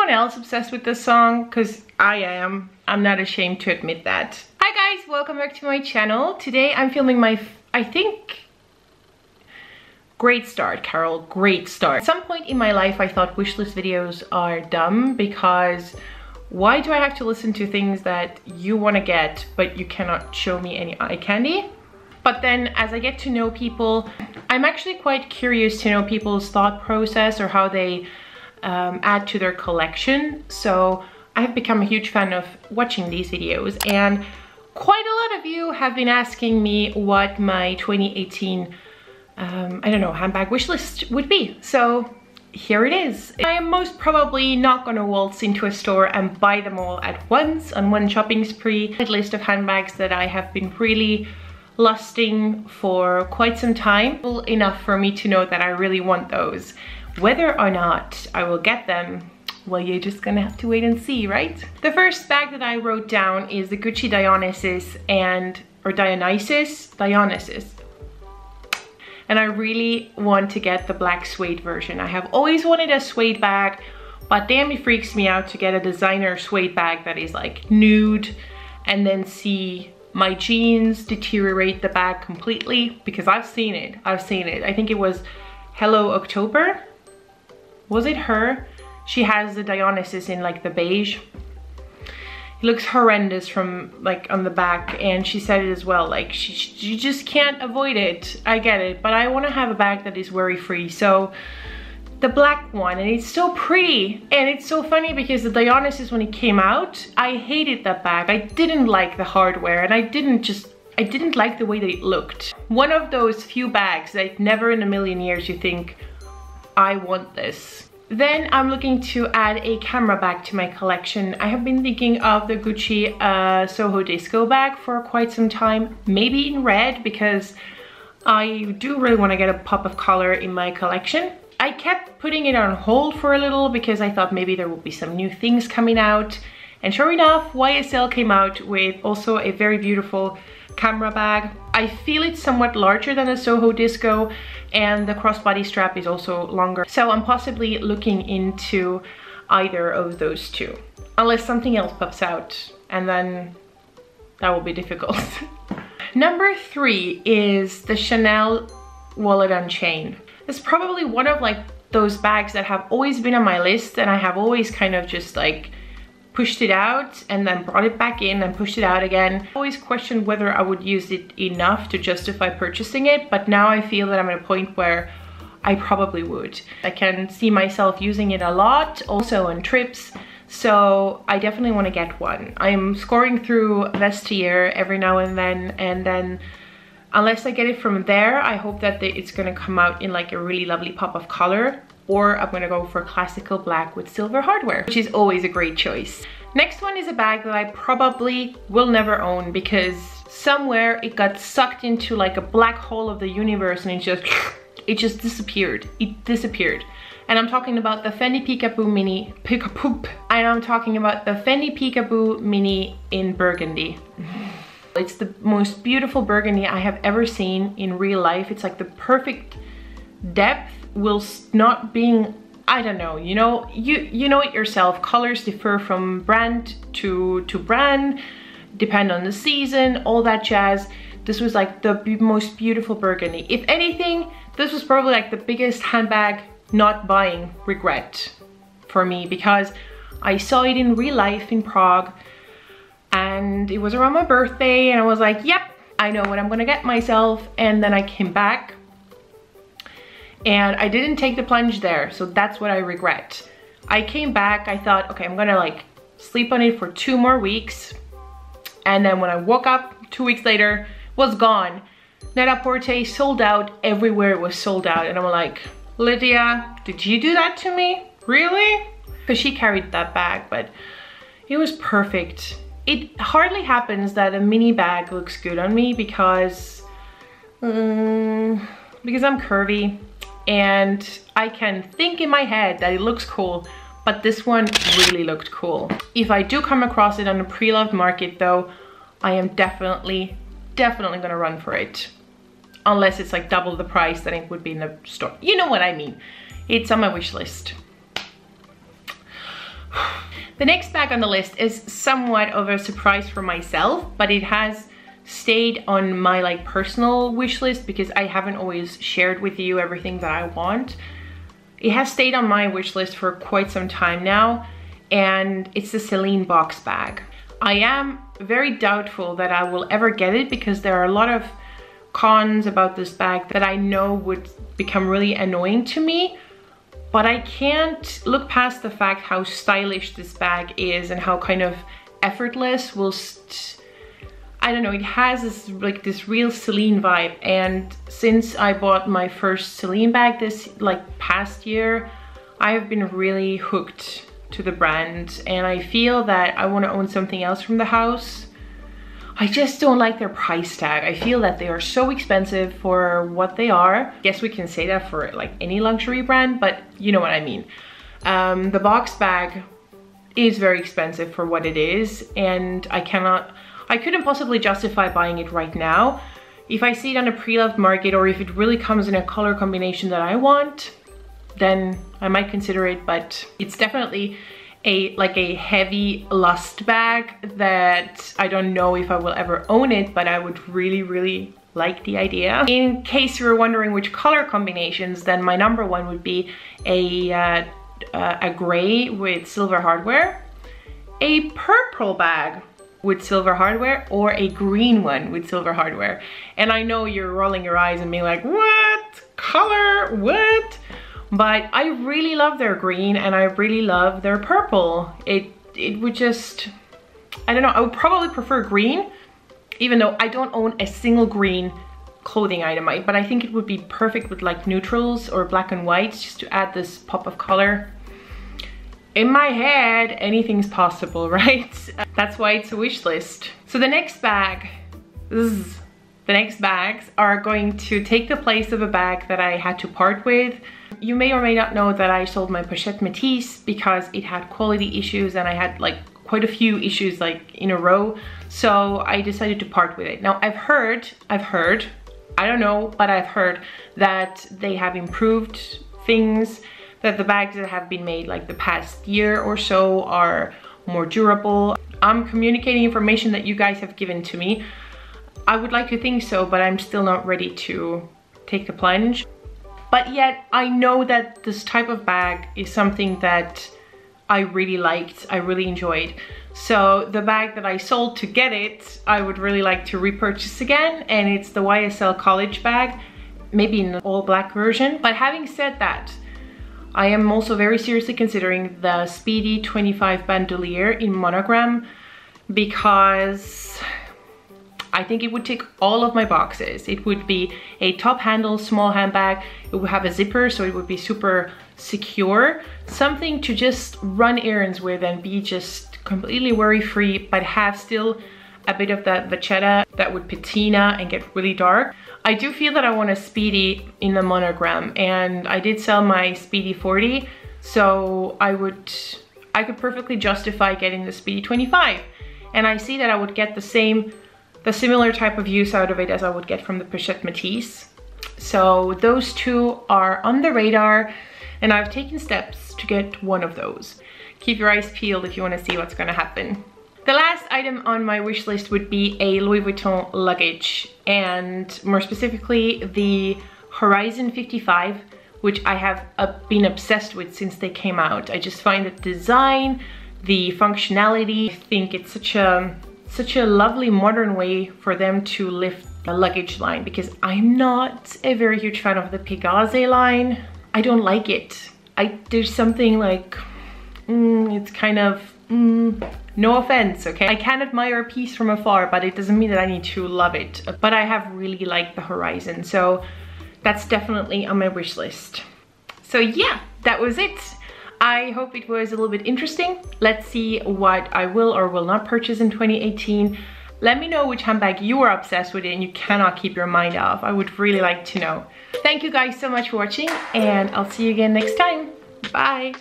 anyone else obsessed with this song? Because I am. I'm not ashamed to admit that. Hi guys, welcome back to my channel. Today I'm filming my, I think, great start, Carol, great start. At some point in my life I thought wishlist videos are dumb because why do I have to listen to things that you want to get but you cannot show me any eye candy? But then as I get to know people, I'm actually quite curious to know people's thought process or how they add to their collection. So I have become a huge fan of watching these videos, and quite a lot of you have been asking me what my 2018 I don't know, handbag wish list would be. So here it is. I am most probably not gonna waltz into a store and buy them all at once on one shopping spree. A list of handbags that I have been really lusting for quite some time. Enough for me to know that I really want those. Whether or not I will get them, well, you're just gonna have to wait and see, right? The first bag that I wrote down is the Gucci DIONYSUS DIONYSUS. And I really want to get the black suede version. I have always wanted a suede bag, but damn, it freaks me out to get a designer suede bag that is like nude and then see my jeans deteriorate the bag completely, because I've seen it. I think it was Hello October. Was it her? She has the DIONYSUS in like the beige. It looks horrendous from like on the back, and she said it as well, like she just can't avoid it. I get it, but I want to have a bag that is worry free. So the black one, and it's so pretty, and it's so funny because the DIONYSUS, when it came out, I hated that bag. I didn't like the hardware, and I didn't like the way that it looked. One of those few bags that never in a million years you think, I want this. Then I'm looking to add a camera bag to my collection. I have been thinking of the Gucci Soho Disco bag for quite some time, maybe in red, because I do really want to get a pop of color in my collection. I kept putting it on hold for a little because I thought maybe there would be some new things coming out. And sure enough, YSL came out with also a very beautiful camera bag. I feel it's somewhat larger than the Soho Disco, and the crossbody strap is also longer. So I'm possibly looking into either of those two, unless something else pops out, and then that will be difficult. Number 3 is the Chanel wallet on chain. It's probably one of like those bags that have always been on my list, and I have always kind of just like pushed it out and then brought it back in and pushed it out again. I always questioned whether I would use it enough to justify purchasing it, but now I feel that I'm at a point where I probably would. I can see myself using it a lot, also on trips, so I definitely want to get one. I'm scoring through Vestiaire every now and then unless I get it from there, I hope that it's gonna come out in like a really lovely pop of color, or I'm gonna go for classical black with silver hardware, which is always a great choice. Next one is a bag that I probably will never own because somewhere it got sucked into like a black hole of the universe, and it just disappeared. It disappeared. And I'm talking about the Fendi PEEKABOO Mini, and I'm talking about the Fendi PEEKABOO Mini in burgundy. It's the most beautiful burgundy I have ever seen in real life. It's like the perfect depth whilst not being, I don't know, you know it yourself. Colors differ from brand to brand, depend on the season, all that jazz. This was like the most beautiful burgundy. If anything, this was probably like the biggest handbag not buying regret for me, because I saw it in real life in Prague, and it was around my birthday, and I was like, yep, I know what I'm gonna get myself. And then I came back and I didn't take the plunge there, so that's what I regret. I came back, I thought, okay, I'm gonna like sleep on it for 2 more weeks, and then when I woke up 2 weeks later, it was gone. Net-a-Porter sold out, everywhere it was sold out, and I'm like, Lydia, did you do that to me? Really? Because she carried that bag, but it was perfect. It hardly happens that a mini bag looks good on me because I'm curvy and I can think in my head that it looks cool, but this one really looked cool. If I do come across it on a pre-loved market though, I am definitely gonna run for it. Unless it's like double the price than it would be in the store. You know what I mean. It's on my wish list. The next bag on the list is somewhat of a surprise for myself, but it has stayed on my like personal wish list because I haven't always shared with you everything that I want. It has stayed on my wish list for quite some time now, and it's the Celine box bag. I am very doubtful that I will ever get it because there are a lot of cons about this bag that I know would become really annoying to me. But I can't look past the fact how stylish this bag is and how kind of effortless I don't know, it has this like this real Celine vibe. And since I bought my first Celine bag this like past year, I have been really hooked to the brand, and I feel that I want to own something else from the house. I just don't like their price tag. I feel that they are so expensive for what they are. Guess we can say that for like any luxury brand, but you know what I mean. The box bag is very expensive for what it is, and I couldn't possibly justify buying it right now. If I see it on a pre-loved market, or if it really comes in a color combination that I want, then I might consider it, but it's definitely a heavy lust bag that I don't know if I will ever own it, but I would really like the idea. In case you were wondering which color combinations, then my number one would be a gray with silver hardware, a purple bag with silver hardware, or a green one with silver hardware. And I know you're rolling your eyes and being like, what color, what? But I really love their green and I really love their purple. It would just, I don't know, I would probably prefer green, even though I don't own a single green clothing item, but I think it would be perfect with like neutrals or black and whites just to add this pop of color. In my head, anything's possible, right? That's why it's a wish list. So the next bags are going to take the place of a bag that I had to part with. You may or may not know that I sold my pochette Matisse because it had quality issues, and I had like quite a few issues like in a row. So I decided to part with it. Now I've heard, I don't know, but I've heard that they have improved things, that the bags that have been made like the past year or so are more durable. I'm communicating information that you guys have given to me. I would like to think so, but I'm still not ready to take the plunge. But yet I know that this type of bag is something that I really liked, I really enjoyed. So the bag that I sold to get it, I would really like to repurchase again, and it's the YSL college bag, maybe in an all black version. But having said that, I am also very seriously considering the SPEEDY 25 bandouliere in monogram, because I think it would tick all of my boxes. It would be a top handle small handbag. It would have a zipper, so it would be super secure. Something to just run errands with and be just completely worry-free, but have still a bit of that vachetta that would patina and get really dark. I do feel that I want a SPEEDY in the monogram, and I did sell my SPEEDY 40, so I could perfectly justify getting the SPEEDY 25. And I see that I would get the similar type of use out of it as I would get from the pochette Matisse. So those two are on the radar, and I've taken steps to get one of those. Keep your eyes peeled if you want to see what's going to happen. The last item on my wish list would be a Louis Vuitton luggage, and more specifically the Horizon 55, which I have been obsessed with since they came out. I just find the design, the functionality, I think it's such a lovely modern way for them to lift the luggage line, because I'm not a very huge fan of the Pegaze line. I don't like it. There's something like, it's kind of, no offense, okay? I can admire a piece from afar, but it doesn't mean that I need to love it. But I have really liked the Horizon, so that's definitely on my wish list. So yeah, that was it. I hope it was a little bit interesting. Let's see what I will or will not purchase in 2018. Let me know which handbag you are obsessed with and you cannot keep your mind off. I would really like to know. Thank you guys so much for watching, and I'll see you again next time. Bye.